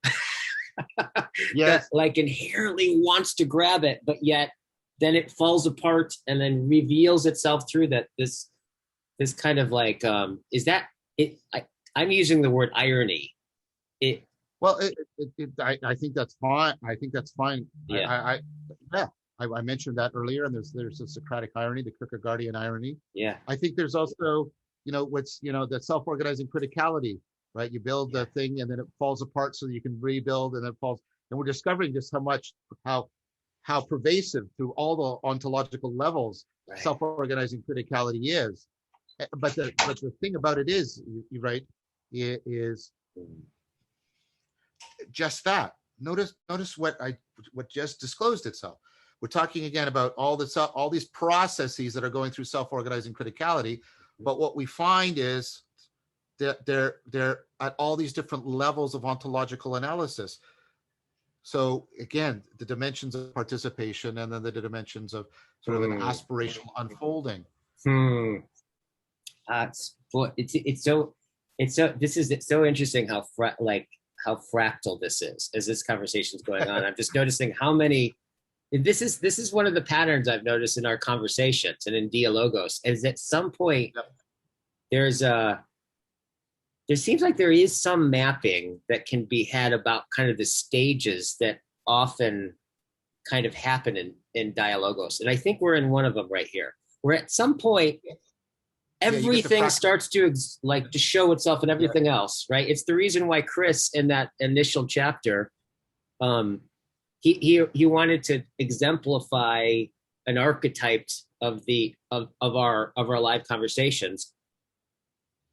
that like inherently wants to grab it, but yet then it falls apart and then reveals itself through that. This kind of like, is that it? I'm using the word irony. I think that's fine. I think that's fine. Yeah. I mentioned that earlier, and there's a Socratic irony, the Kierkegaardian irony. Yeah. I think there's also, that self-organizing criticality, right? You build the thing and then it falls apart so that you can rebuild, and it falls. And we're discovering just how pervasive through all the ontological levels self-organizing criticality is. But the thing about it is, you're right, it is just that. Notice what just disclosed itself. We're talking again about all these processes that are going through self-organizing criticality, but what we find is that they're at all these different levels of ontological analysis. So again, the dimensions of participation, and then the dimensions of sort of an aspirational unfolding. It's so interesting how fractal this is as this conversation is going on. I'm just noticing how many. This is one of the patterns I've noticed in our conversations and in Dialogos, is at some point there seems like there is some mapping that can be had about kind of the stages that often kind of happen in Dialogos. And I think we're in one of them right here, where at some point everything starts to show itself in everything else, right? It's the reason why Chris in that initial chapter, he wanted to exemplify an archetype of our live conversations.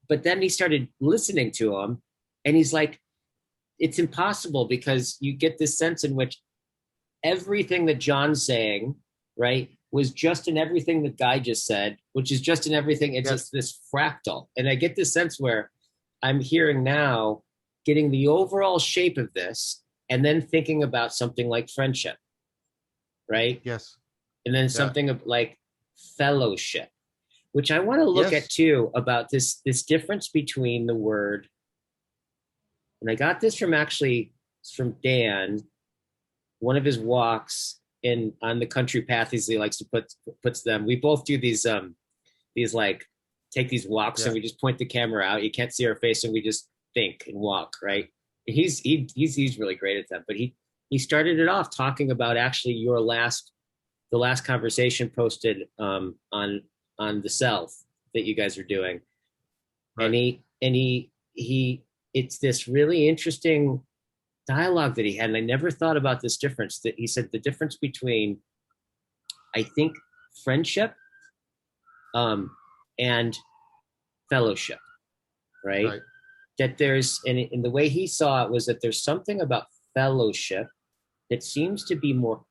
But then he started listening to him, and he's like, it's impossible, because you get this sense in which everything that John's saying, right, was just in everything that Guy just said, which is just in everything. It's just this fractal. And I get this sense where I'm hearing now, getting the overall shape of this, and then thinking about something like friendship, right? Yes. And then something like fellowship, which I want to look at too, about this difference between the word, and I got this from Dan, one of his walks on the country path, as he likes to puts them. We both do these like take these walks and we just point the camera out. You can't see our face and we just think and walk, right? And he's really great at that. But he started it off talking about actually the last conversation posted on the Self that you guys are doing. Right. And he it's this really interesting dialogue that he had, and I never thought about this difference, that he said the difference between, I think, friendship and fellowship, right? That there's, and in the way he saw it was that there's something about fellowship that seems to be more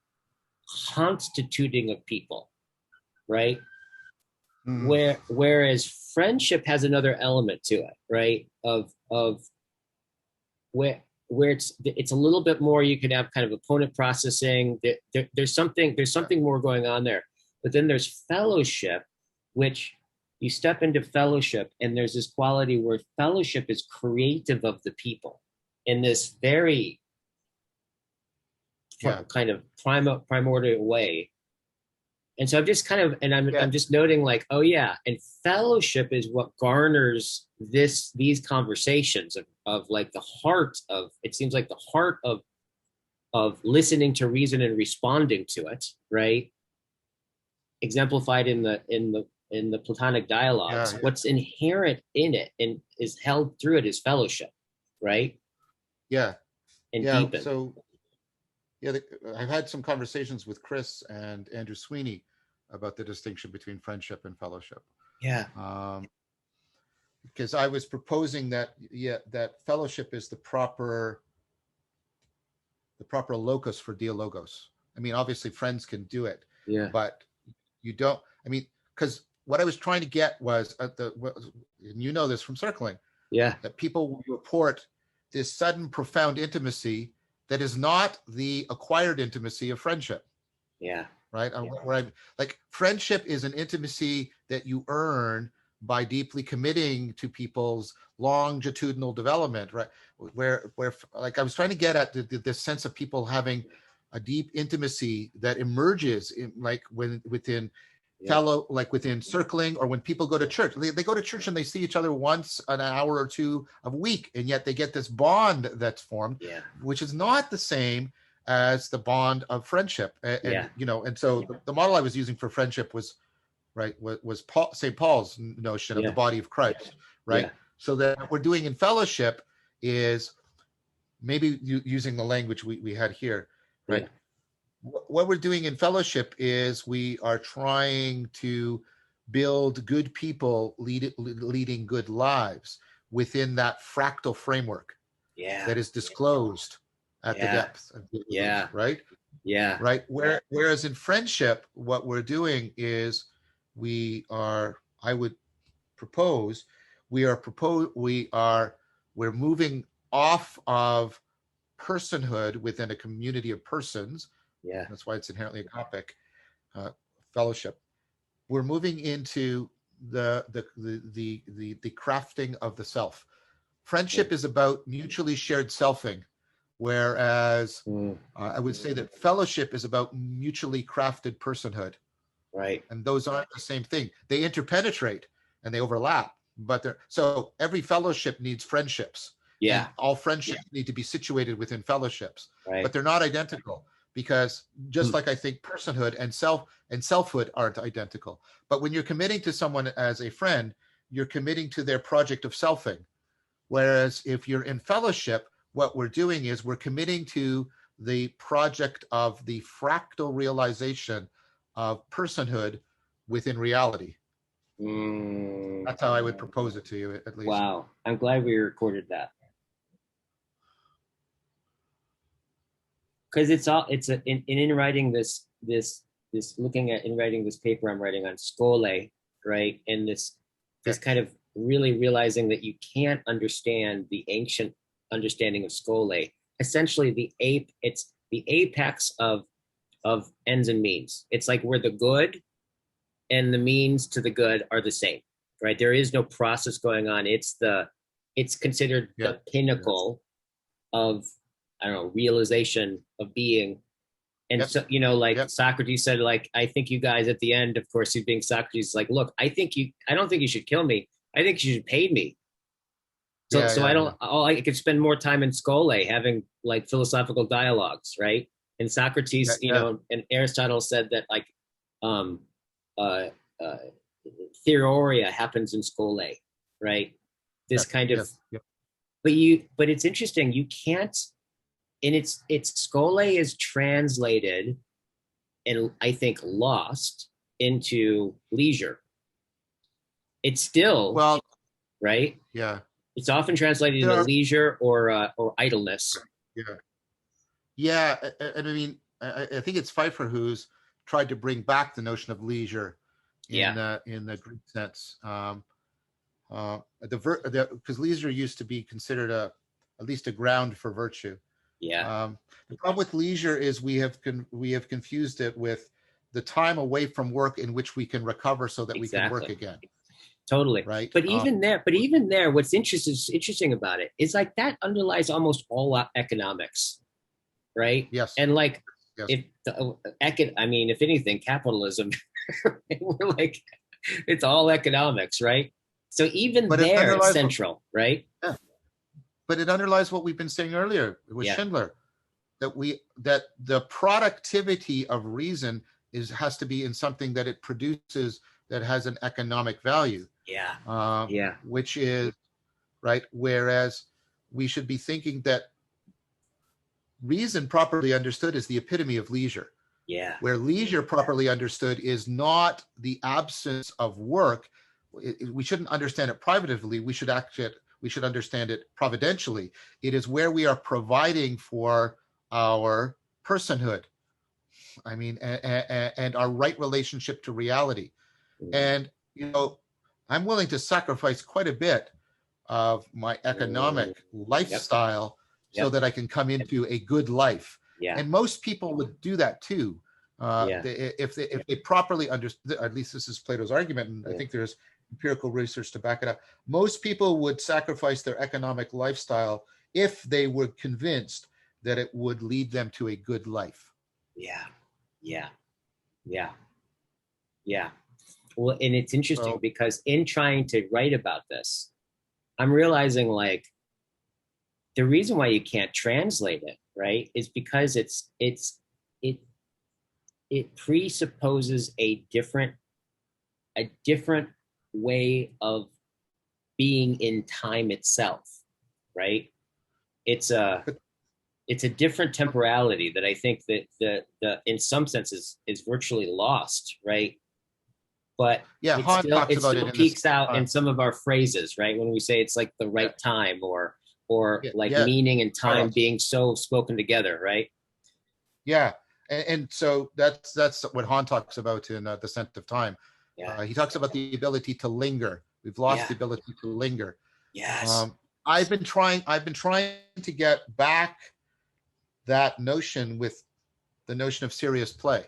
constituting of people, right? Whereas friendship has another element to it, right? Of where it's a little bit more, you can have kind of opponent processing. There's something more going on there. But then there's fellowship, which you step into fellowship, and there's this quality where fellowship is creative of the people in this very kind of primordial way. And so I'm just kind of, and Yeah. I'm just noting like, oh yeah, and fellowship is what garners these conversations of like the heart of, it seems like the heart of listening to reason and responding to it, right? Exemplified in the Platonic Yeah. dialogues. Yeah. What's inherent in it and is held through it is fellowship, right? Yeah. And Yeah. deepened. So yeah, I've had some conversations with Chris and Andrew Sweeney about the distinction between friendship and fellowship. Yeah. Because I was proposing that, yeah, that fellowship is the proper locus for dialogos. I mean, obviously friends can do it, Yeah. but you don't. I mean, because what I was trying to get was and you know this from circling, Yeah. that people report this sudden, profound intimacy that is not the acquired intimacy of friendship. Yeah. Right? Where I'm like, friendship is an intimacy that you earn by deeply committing to people's longitudinal development, right? Where like I was trying to get at this sense of people having a deep intimacy that emerges in, like when within fellow, like within circling, or when people go to church, they go to church and they see each other once an hour or two a week, and yet they get this bond that's formed, Yeah. which is not the same as the bond of friendship. And you know, and so the model I was using for friendship was Paul, St. Paul's notion of the body of Christ, right? So that what we're doing in fellowship is maybe using the language we had here, right? What we're doing in fellowship is we are trying to build good people leading good lives within that fractal framework that is disclosed at the depth of the right? Yeah. Right. Whereas in friendship, what we're doing is I would propose, we're moving off of personhood within a community of persons. Yeah. That's why it's inherently agapic fellowship. We're moving into the crafting of the self. Friendship is about mutually shared selfing, whereas I would say that fellowship is about mutually crafted personhood. Right. And those aren't the same thing. They interpenetrate and they overlap, but so every fellowship needs friendships. Yeah. And all friendships need to be situated within fellowships, right. But they're not identical, because just like I think personhood and selfhood aren't identical. But when you're committing to someone as a friend, you're committing to their project of selfing. Whereas if you're in fellowship, what we're doing is we're committing to the project of the fractal realization of personhood within reality. That's how I would propose it to you, at least. Wow. I'm glad we recorded that. Because in writing this looking at in writing this paper I'm writing on Skole, right? And this kind of really realizing that you can't understand the ancient understanding of Skole. Essentially, it's the apex of ends and means. It's like where the good and the means to the good are the same, right? There is no process going on. It's considered the pinnacle of, I don't know, realization of being. And so, like Socrates said, like, I think you guys at the end, of course, he's being Socrates, like, look, I don't think you should kill me. I think you should pay me. So I could spend more time in Skole having like philosophical dialogues, right? And Socrates, and Aristotle said that like theoria happens in Skole, right? This kind of but it's interesting, you can't, and it's Skole is translated and I think lost into leisure. It's still right? Yeah. It's often translated into leisure or idleness. Yeah. And I mean, I think it's Pfeiffer who's tried to bring back the notion of leisure in the Greek sense. Because leisure used to be considered at least a ground for virtue. Yeah. The problem with leisure is we have confused it with the time away from work in which we can recover so that we can work again. Totally. Right. But even there, what's interesting about it is like that underlies almost all economics, right? Yes. And like Yes. if I mean, if anything, capitalism, we're like, it's all economics, right? So even But it there, it's underlies, central, right? yeah, but it underlies what we've been saying earlier with Yeah, Schindler, that the productivity of reason has to be in something that it produces that has an economic value, yeah, uh, yeah, which is right. Whereas we should be thinking that reason properly understood is the epitome of leisure, yeah, where leisure properly understood is not the absence of work. We shouldn't understand it privatively. We should understand it providentially. It is where we are providing for our personhood. I mean, and our right relationship to reality. mm, And, I'm willing to sacrifice quite a bit of my mm, economic yep, lifestyle so yep, that I can come into a good life. yeah, And most people would do that too. yeah, If they properly understood, at least this is Plato's argument, and I yeah, think there's empirical research to back it up. Most people would sacrifice their economic lifestyle if they were convinced that it would lead them to a good life. yeah, yeah, yeah, yeah. Well, and it's interesting So because in trying to write about this, I'm realizing like the reason why you can't translate it, right, is because it it presupposes a different way of being in time itself, right? It's a but it's a different temporality that I think that the in some senses is virtually lost, right? But yeah, it Han still talks it about still it in this peaks out in time. some of our phrases, right? When we say it's like the Yeah, right time, or yeah, like yeah. meaning and time Kairos. being so spoken together, right? Yeah, and so that's what Han talks about in The Scent of Time. Yeah. He talks about the ability to linger. We've lost Yeah. the ability to linger. Yes. Um, I've been trying to get back that notion with the notion of serious play,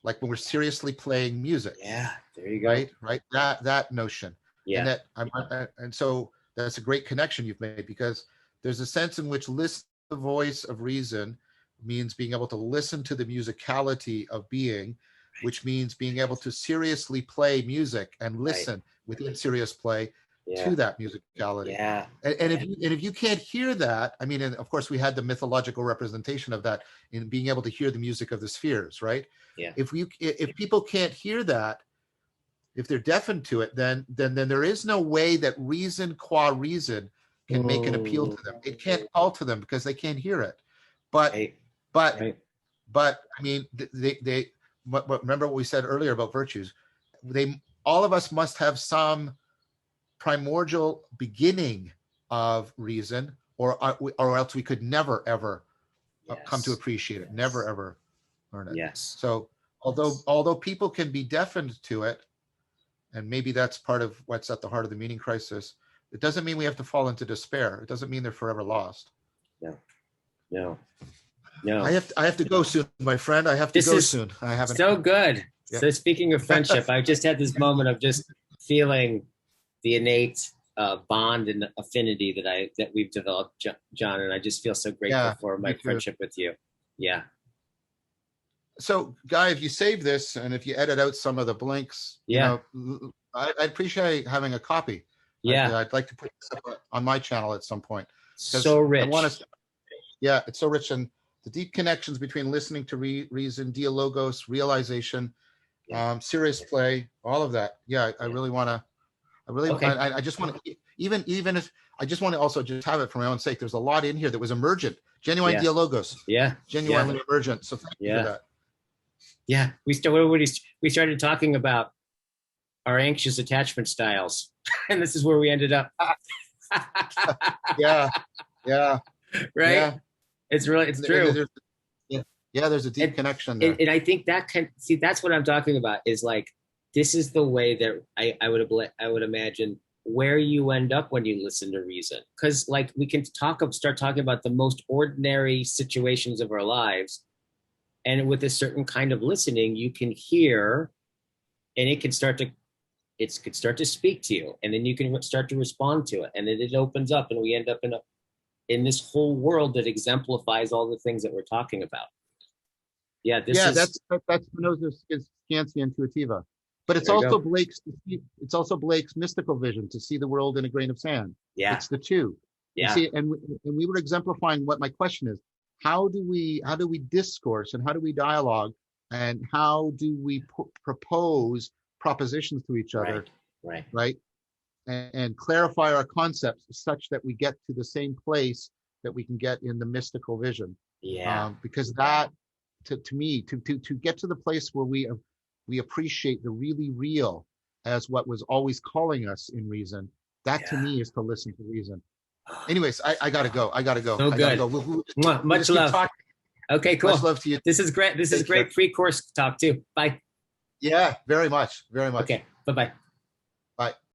like when we're seriously playing music, Yeah. There you go. right? That notion, and Yeah. and so that's a great connection you've made, because there's a sense in which listen to the voice of reason means being able to listen to the musicality of being, which means being able to seriously play music and Right. listen within serious play Yeah. to that musicality. Yeah. And if you can't hear that, I mean, and of course we had the mythological representation of that in being able to hear the music of the spheres, right? Yeah. If people can't hear that, if they're deafened to it, then there is no way that reason qua reason can make an appeal Mm, to them. It can't call to them because they can't hear it. But right. but Right. but I mean, remember what we said earlier about virtues. They All of us must have some primordial beginning of reason, or else we could never ever come to Yes. appreciate it. Never ever learn it. Yes. So although people can be deafened to it, and maybe that's part of what's at the heart of the meaning crisis, it doesn't mean we have to fall into despair. It doesn't mean they're forever lost. No. No. I No. have to, I have to go soon, my friend. I have to This go is soon. I haven't. so good. Yeah. So speaking of friendship, I just had this moment of just feeling the innate bond and affinity that we've developed, John, and I just feel so grateful Yeah. for Me my too. friendship with you. Yeah. So, Guy, if you save this and if you edit out some of the blinks, Yeah. I'd appreciate having a copy. Yeah. I'd like to put this up on my channel at some point, because So I want rich. to. Yeah, it's so rich, and the deep connections between listening to reason, dialogos, realization, Yeah. serious play, all of that. Yeah, I Yeah. really want to. Okay. I just want to, even if I just want to also just have it for my own sake. There's a lot in here that was emergent, genuine Yeah. dialogos, Yeah. Yeah. genuinely emergent. So thank you for Yeah. that. Yeah. We started talking about our anxious attachment styles, and this is where we ended up. Yeah, yeah, Right? yeah. It's true. Yeah, yeah. There's a deep And, connection and, there. and I think that can see that's what I'm talking about is like this is the way that I would imagine where you end up when you listen to reason, because like we can start talking about the most ordinary situations of our lives, and with a certain kind of listening you can hear, and it could start to speak to you, and then you can start to respond to it, and then it opens up and we end up in this whole world that exemplifies all the things that we're talking about. Yeah, this Yeah, is that's Spinoza's Scientia Intuitiva. But it's there you also go. Blake's mystical vision to see the world in a grain of sand. Yeah, It's the two. You yeah, see, and we were exemplifying what my question is. How do we discourse and how do we dialogue and how do we propose propositions to each other, right, right. right? And clarify our concepts such that we get to the same place that we can get in the mystical vision. Yeah, Because that, to me, to get to the place where we appreciate the really real as what was always calling us in reason, that to yeah. me is to listen to reason. Anyways, I gotta go. I gotta go. So I gotta go. good. We'll Mwah, much just keep love. talking. Okay, Much cool. love to you. This is great. This is Take care. great pre-course talk too. Bye. Yeah, very much. Very much. Okay, bye-bye. Bye.